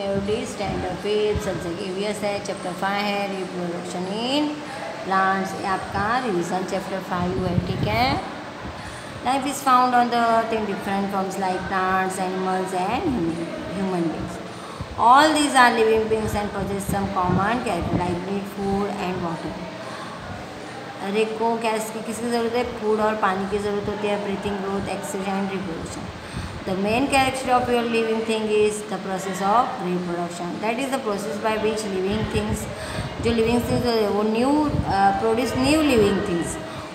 Standard 5 subject EVS है। Chapter 5 है reproduction in plants. ये आपका रिवीजन चैप्टर 5 है, ठीक है। Life is found on the earth in different forms like plants, animals and human beings. All these are living beings and possess some common character like need food and water. हर एक को क्या किसकी ज़रूरत है? फूड और पानी की ज़रूरत होती है। Breathing, growth, exchange and reproduction. The main character of your living thing is the process of reproduction. That is the process by which living things, जो living things वो new produce new living things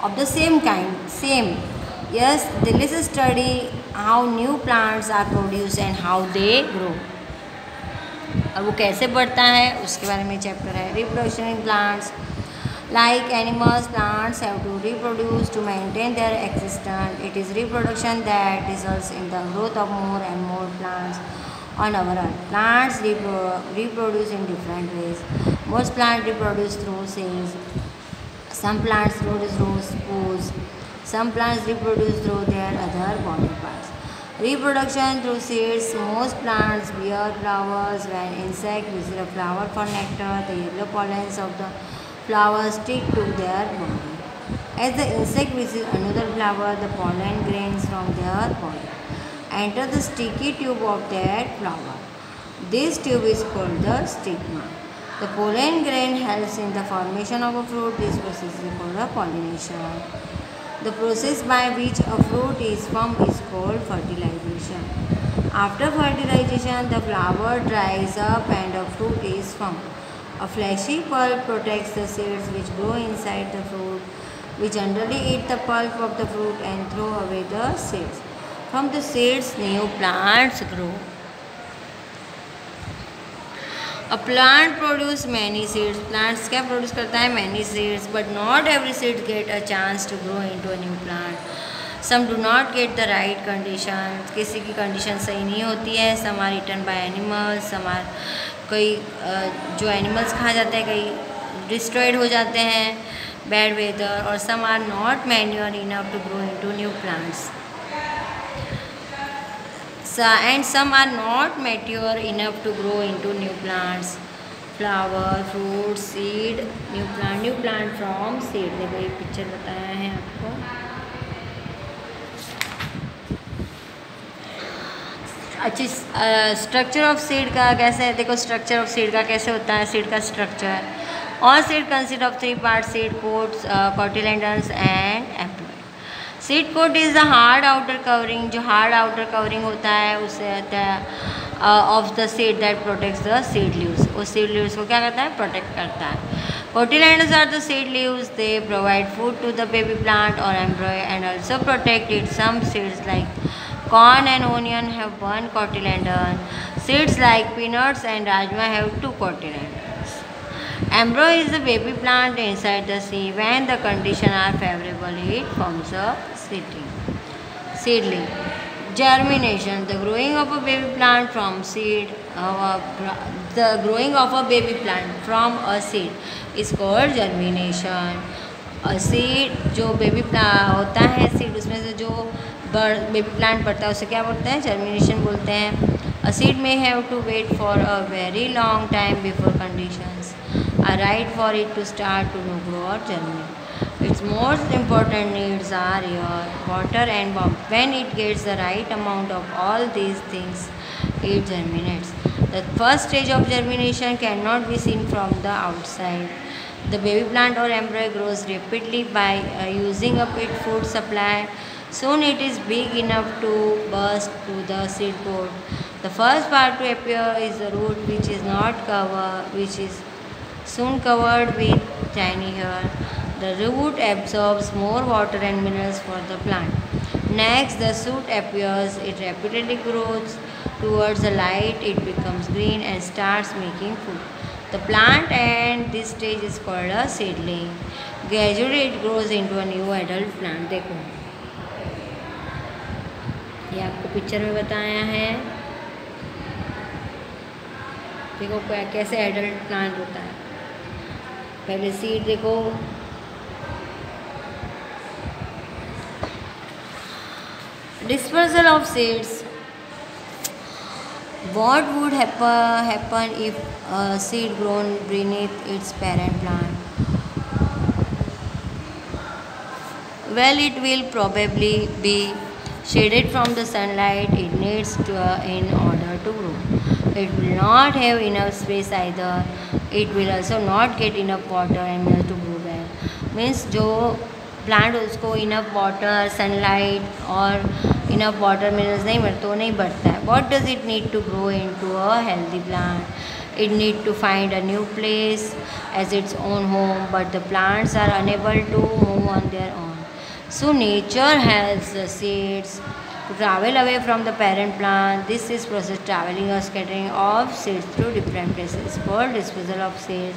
of the same kind, same. Yes, let's study how new plants are produced and how they grow. और वो कैसे बढ़ता है उसके बारे में चैप्टर है। Reproduction in plants. Like animals, plants have to reproduce to maintain their existence. It is reproduction that results in the growth of more and more plants on our earth. Plants reproduce in different ways. Most plants reproduce through cells. Some plants reproduce through spores. Some plants reproduce through their other body parts. Reproduction through seeds. Most plants bear flowers. When insects visit a flower for nectar, the yellow pollens of the flowers stick to their body. As the insect visits another flower, the pollen grains from their body enter the sticky tube of that flower. This tube is called the stigma. The pollen grain helps in the formation of a fruit. This process is called a pollination. The process by which a fruit is formed is called fertilization. After fertilization, the flower dries up and a fruit is formed. A fleshy pulp protects the seeds which grow inside the fruit, which generally eat the pulp of the fruit and throw away the seeds. From the seeds, new plants grow. A plant produces many seeds. Plants क्या produce करता है? Many seeds, but not every seed get a chance to grow into a new plant. Some do not get the right condition. किसी की condition सही नहीं होती है. Some are eaten by animals. Some are कई जो एनिमल्स खा जाते हैं, कई डिस्ट्रॉयड हो जाते हैं बैड वेदर, और some are not mature enough to grow into new plants and some are not mature enough to grow into new plants. Flower, fruit, seed, new plant from seed. देखो ये picture बताया है आपको। अच्छी structure of seed का कैसे है? देखो स्ट्रक्चर ऑफ सीड का कैसे होता है। सीड का structure, all seed consist of 3 parts: seed coats, cotyledons and embryo. Seed coat is the hard outer covering, जो हार्ड आउटर कवरिंग होता है उसे of the seed that protects the seed leaves. वो सीड लीव्स को क्या करता है? Protect करता है। Cotyledons are the seed leaves, they provide food to the baby plant और embryo and also protect it. Some seeds like corn and onion have 1 cotyledon. Seeds like peanuts and rajma have 2 cotyledons. Embryo is the baby plant inside the seed. When the conditions are favorable, it forms a seedling. Germination, the growing of a baby plant from seed. The growing of a baby plant from a seed is called germination. Seed जो baby होता है, seed उसमें से जो baby plant बढ़ता है उसे क्या बोलते हैं? जर्मिनेशन बोलते हैं। A seed may have to wait for a very long time before conditions are right for it to start to grow और germinate. Its most important needs are your water and warmth. When it gets the right amount of all these things it germinates. The first stage of germination cannot be seen from the outside. The baby plant or embryo grows rapidly by using up its food supply. Soon it is big enough to burst to the seed pod. The first part to appear is the root, which is soon covered with tiny hair. The root absorbs more water and minerals for the plant. Next, the shoot appears. It rapidly grows towards the light. It becomes green and starts making food. The plant at this stage is called a seedling. Gradually, it grows into a new adult plant. देखो ये आपको picture में बताया है। देखो कैसे adult plant होता है। पहले सीड देखो, dispersal of seeds. What would happen if a seed grown beneath its parent plant? Well, it will probably be shaded from the sunlight it needs in order to grow. It will not have enough space either. It will also not get enough water and milk to grow well. Means जो plant उसको enough water sunlight और enough water minerals नहीं मिलते तो नहीं बढ़ता है. What does it need to grow into a healthy plant? It need to find a new place as its own home, but the plants are unable to move on their own. So nature helps the seeds to travel away from the parent plant. This is process traveling or scattering of seeds through different places called dispersal of seeds.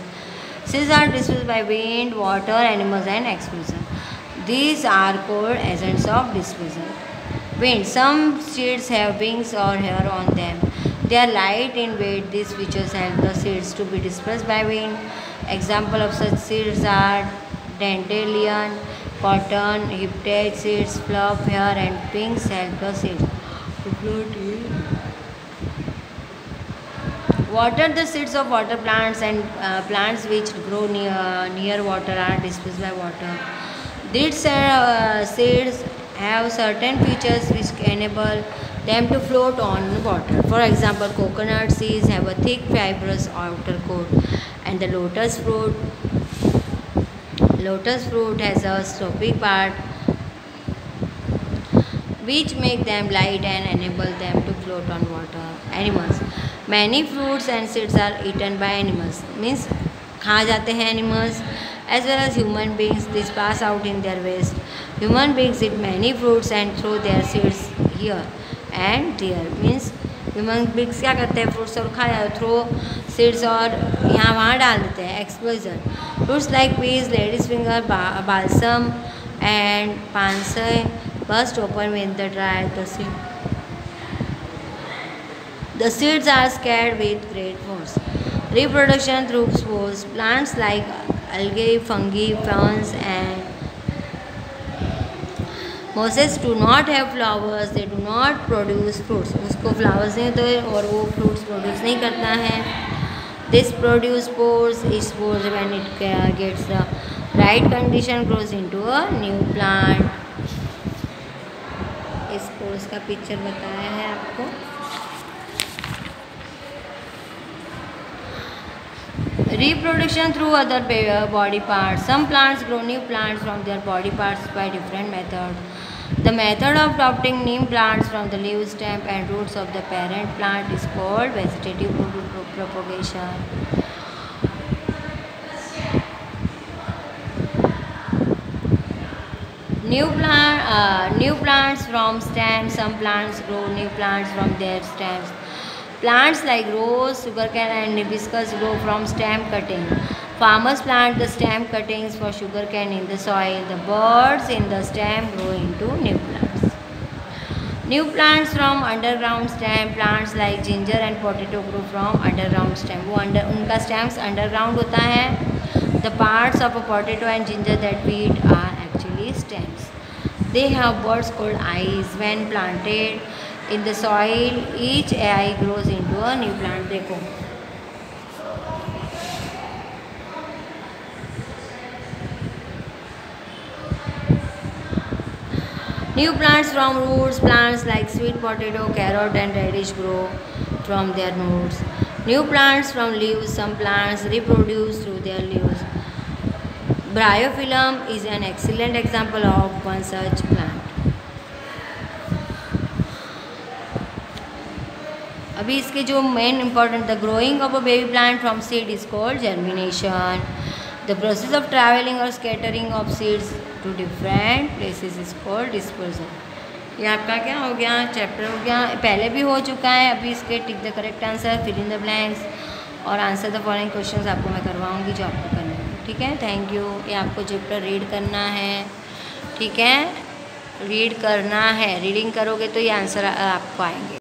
Seeds are dispersed by wind, water, animals and explosion. These are called agents of dispersal. Wind. Some seeds have wings or hair on them. They are light in weight. These features help the seeds to be dispersed by wind. Example of such seeds are dandelion, cotton, hiptech seeds, fluff, hair and pinks help the seeds to float in. Water. The seeds of water plants and plants which grow near water are dispersed by water. These seeds have certain features which enable them to float on water. For example, coconut seeds have a thick fibrous outer coat, and the lotus fruit has a sloping part which make them light and enable them to float on water. Animals. Many fruits and seeds are eaten by animals. Means खा जाते हैं animals as well as human beings. This pass out in their waste. Human beings eat many fruits and throw their seeds here and there. Means human beings क्या करते हैं fruits और खा throw seeds और यहाँ वहाँ डाल देते हैं. Explosion. Fruits like peas, ladies finger, balsam and pansy burst open when the dry the seeds are scattered with great force. Reproduction through spores. Plants like algae, fungi, ferns and mosses do not have flowers. They do not produce fruits. उसको flowers नहीं होते और वो fruits produce नहीं करता है. This produce spores. Each spores when it gets the right condition grows into a new plant. इस course का पिक्चर बताया है आपको. Reproduction through other body parts. Some plants grow new plants from their body parts by different methods. The method of adopting new plants from the leaves, stem and roots of the parent plant is called vegetative propagation. New plants from stems. Some plants grow new plants from their stems. Plants like rose, sugarcane and hibiscus grow from stem cutting. Farmers plant the stem cuttings for sugarcane in the soil. The buds in the stem grow into new plants. New plants from underground stem. Plants like ginger and potato grow from underground stem. वो उनका stems underground होता है. The parts of a potato and ginger that we eat are actually stems. They have buds called eyes. When planted in the soil, each eye grows into a new plant. देखो new plants from roots. Plants like sweet potato, carrot and radish grow from their roots. New plants from leaves. Some plants reproduce through their leaves. Bryophyllum is an excellent example of one such plant. अभी इसके जो main important the growing of a baby plant from seed is called germination. The process of travelling और scattering of seeds to different places is called dispersion. ये आपका क्या हो गया chapter हो गया. पहले भी हो चुका है. अभी इसके tick the correct answer, fill in the blanks और आंसर द फॉलोइंग क्वेश्चंस आपको मैं करवाऊंगी जो आपको करना है. ठीक है, थैंक यू. ये आपको चैप्टर रीड करना है. ठीक है, रीड करना है. रीडिंग करोगे तो ये आंसर आपको आएंगे.